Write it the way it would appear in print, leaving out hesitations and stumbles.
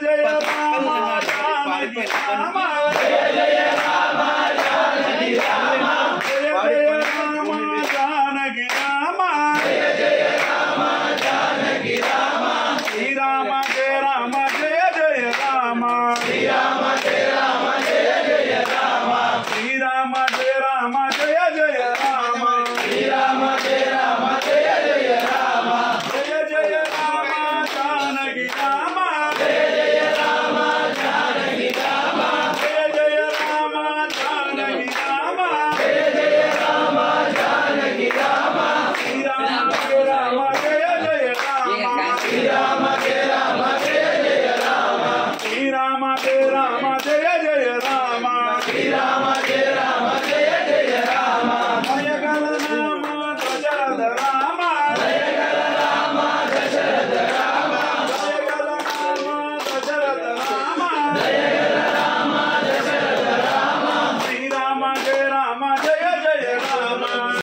जय राम जानकी राम जय जय राम जानकी राम जय जय राम जानकी राम जय जय राम जानकी राम श्री राम जय जय राम श्री राम जय जय राम श्री राम जय जय राम श्री राम जय जय राम जय जय राम जानकी राम जय जय राम जानकी राम जय जय राम जानकी राम जय जय राम जानकी राम श्री राम जय जय राम श्री राम जय जय राम श्री राम जय जय राम श्री राम जय जय राम जय गल नाम दशरथ राम जय गल नाम दशरथ राम जय गल नाम दशरथ राम जय गल नाम दशरथ राम श्री राम जय